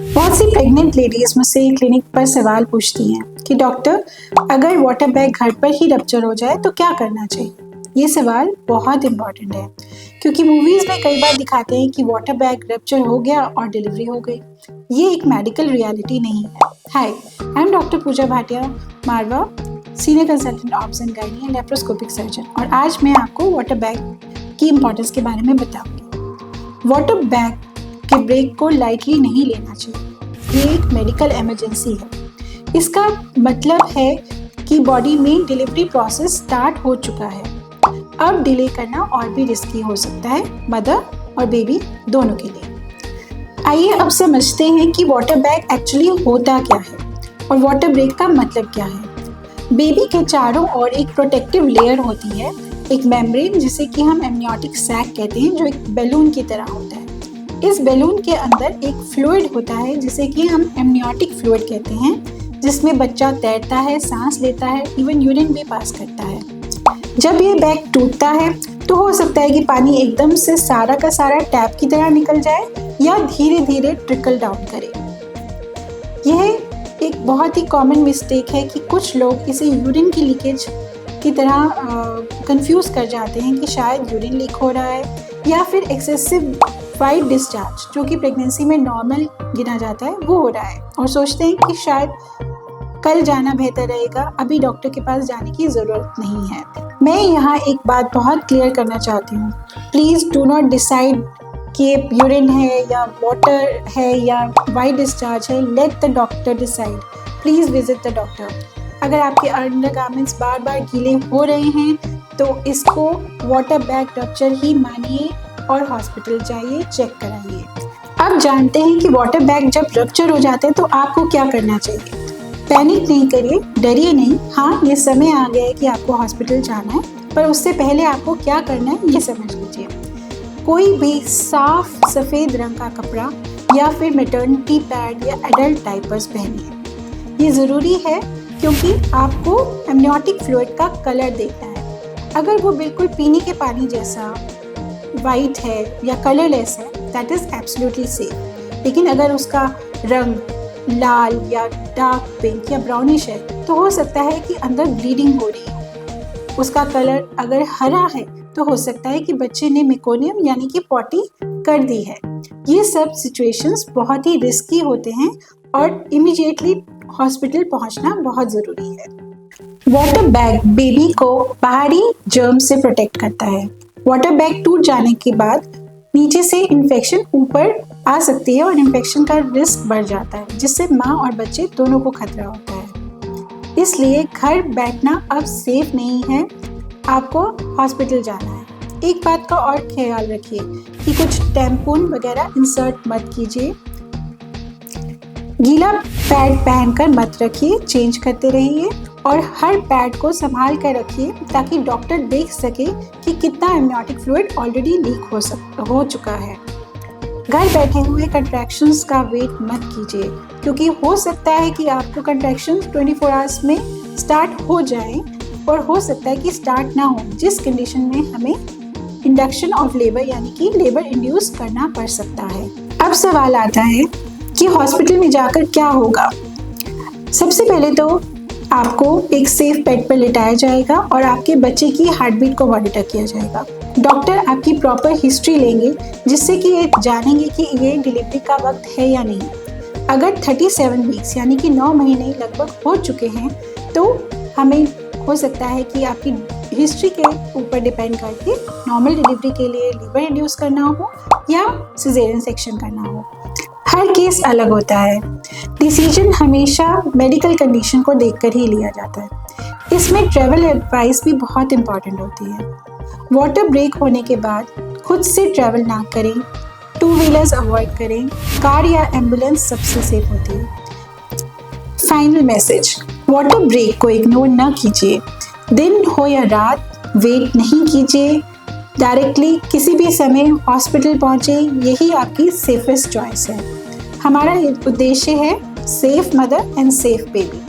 बहुत सी pregnant ladies मुझसे clinic पर सवाल पूछती हैं कि डॉक्टर, अगर वाटर बैग घर पर ही रप्चर हो जाए तो क्या करना चाहिए। ये सवाल बहुत इम्पोर्टेंट है क्योंकि मूवीज में कई बार दिखाते हैं कि वाटर बैग रप्चर हो गया और डिलीवरी हो गई। ये एक मेडिकल रियलिटी नहीं है। Hi, I am doctor Pooja Bhatia Marwah, senior consultant obs and gynae and laparoscopic surgeon, और आज मैं आपको वाटर बैग की इम्पोर्टेंस के बारे में बताऊंगी। वाटर बैग के ब्रेक को लाइटली नहीं लेना चाहिए। ये एक मेडिकल इमरजेंसी है। इसका मतलब है कि बॉडी में डिलीवरी प्रोसेस स्टार्ट हो चुका है। अब डिले करना और भी रिस्की हो सकता है मदर और बेबी दोनों के लिए। आइए अब समझते हैं कि वाटर बैग एक्चुअली होता क्या है और वाटर ब्रेक का मतलब क्या है। बेबी के चारों ओर एक प्रोटेक्टिव लेयर होती है, एक मेम्ब्रेन जिसे कि हम एमनियोटिक सैक कहते हैं, जो एक बैलून की तरह होता है। इस बैलून के अंदर एक फ्लूइड होता है जिसे कि हम एमनियोटिक फ्लूइड कहते हैं, जिसमें बच्चा तैरता है, सांस लेता है, इवन यूरिन भी पास करता है। जब ये बैग टूटता है तो हो सकता है कि पानी एकदम से सारा का सारा टैप की तरह निकल जाए या धीरे धीरे ट्रिकल डाउन करे। यह एक बहुत ही कॉमन मिस्टेक है कि कुछ लोग इसे यूरिन की लीकेज की तरह कंफ्यूज कर जाते हैं कि शायद यूरिन लीक हो रहा है, या फिर एक्सेसिव वाइट डिस्चार्ज जो कि प्रेगनेंसी में नॉर्मल गिना जाता है वो हो रहा है, और सोचते हैं कि शायद कल जाना बेहतर रहेगा, अभी डॉक्टर के पास जाने की ज़रूरत नहीं है। मैं यहाँ एक बात बहुत क्लियर करना चाहती हूँ। प्लीज़ डू नॉट डिसाइड कि यूरिन है या वाटर है या वाइट डिस्चार्ज है। Let the doctor decide. Please visit the doctor. अगर आपके अंडरगारमेंट्स बार बार गीले हो रहे हैं तो इसको वाटर बैग रप्चर ही मानिए और हॉस्पिटल जाइए, चेक कराइए। अब जानते हैं कि वाटर बैग जब रप्चर हो जाते हैं तो आपको क्या करना चाहिए। पैनिक नहीं करिए, डरिए नहीं। हाँ, ये समय आ गया है कि आपको हॉस्पिटल जाना है, पर उससे पहले आपको क्या करना है ये समझ लीजिए। कोई भी साफ सफ़ेद रंग का कपड़ा या फिर मैटरनिटी पैड या एडल्ट डायपर्स पहनिए। ये ज़रूरी है क्योंकि आपको एमनियोटिक फ्लूइड का कलर देखना है। अगर वो बिल्कुल पीने के पानी जैसा वाइट है या कलरलेस है, दैट इज़ एब्सोल्युटली सेफ। लेकिन अगर उसका रंग लाल या डार्क पिंक या ब्राउनिश है तो हो सकता है कि अंदर ब्लीडिंग हो रही हो। उसका कलर अगर हरा है तो हो सकता है कि बच्चे ने मेकोनियम यानी कि पॉटी कर दी है। ये सब सिचुएशंस बहुत ही रिस्की होते हैं और इमीडिएटली हॉस्पिटल पहुंचना बहुत ज़रूरी है। वाटर बैग बेबी को बाहरी जर्म से प्रोटेक्ट करता है। वाटर बैग टूट जाने के बाद नीचे से इन्फेक्शन ऊपर आ सकती है और इन्फेक्शन का रिस्क बढ़ जाता है, जिससे माँ और बच्चे दोनों को खतरा होता है। इसलिए घर बैठना अब सेफ नहीं है, आपको हॉस्पिटल जाना है। एक बात का और ख्याल रखिए कि कुछ टैम्पून वगैरह इंसर्ट मत कीजिए। गीला पैड पहनकर मत रखिए, चेंज करते रहिए और हर पैड को संभाल कर रखिए ताकि डॉक्टर देख सके कि कितना एमनियोटिक फ्लूइड ऑलरेडी लीक हो चुका है। घर बैठे हुए कंट्रैक्शंस का वेट मत कीजिए क्योंकि हो सकता है कि आपको कंट्रैक्शंस 24 आवर्स में स्टार्ट हो जाएं और हो सकता है कि स्टार्ट ना हो, जिस कंडीशन में हमें इंडक्शन ऑफ लेबर यानी कि लेबर इंड्यूस करना पड़ सकता है। अब सवाल आता है कि हॉस्पिटल में जाकर क्या होगा। सबसे पहले तो आपको एक सेफ बेड पर लिटाया जाएगा और आपके बच्चे की हार्ट बीट को मॉनिटर किया जाएगा। डॉक्टर आपकी प्रॉपर हिस्ट्री लेंगे जिससे कि ये जानेंगे कि ये डिलीवरी का वक्त है या नहीं। अगर 37 वीक्स यानी कि 9 महीने लगभग हो चुके हैं तो हमें हो सकता है कि आपकी हिस्ट्री के ऊपर डिपेंड करके नॉर्मल डिलीवरी के लिए लेबर इंड्यूस करना हो या सिजेरियन सेक्शन करना हो। हर केस अलग होता है। डिसीजन हमेशा मेडिकल कंडीशन को देखकर ही लिया जाता है। इसमें ट्रैवल एडवाइस भी बहुत इम्पॉर्टेंट होती है। वाटर ब्रेक होने के बाद खुद से ट्रैवल ना करें, 2 व्हीलर्स अवॉइड करें, कार या एम्बुलेंस सबसे सेफ होती है। फाइनल मैसेज, वाटर ब्रेक को इग्नोर ना कीजिए। दिन हो या रात वेट नहीं कीजिए, डायरेक्टली किसी भी समय हॉस्पिटल पहुँचे, यही आपकी सेफेस्ट चॉइस है। हमारा उद्देश्य है safe mother and safe baby.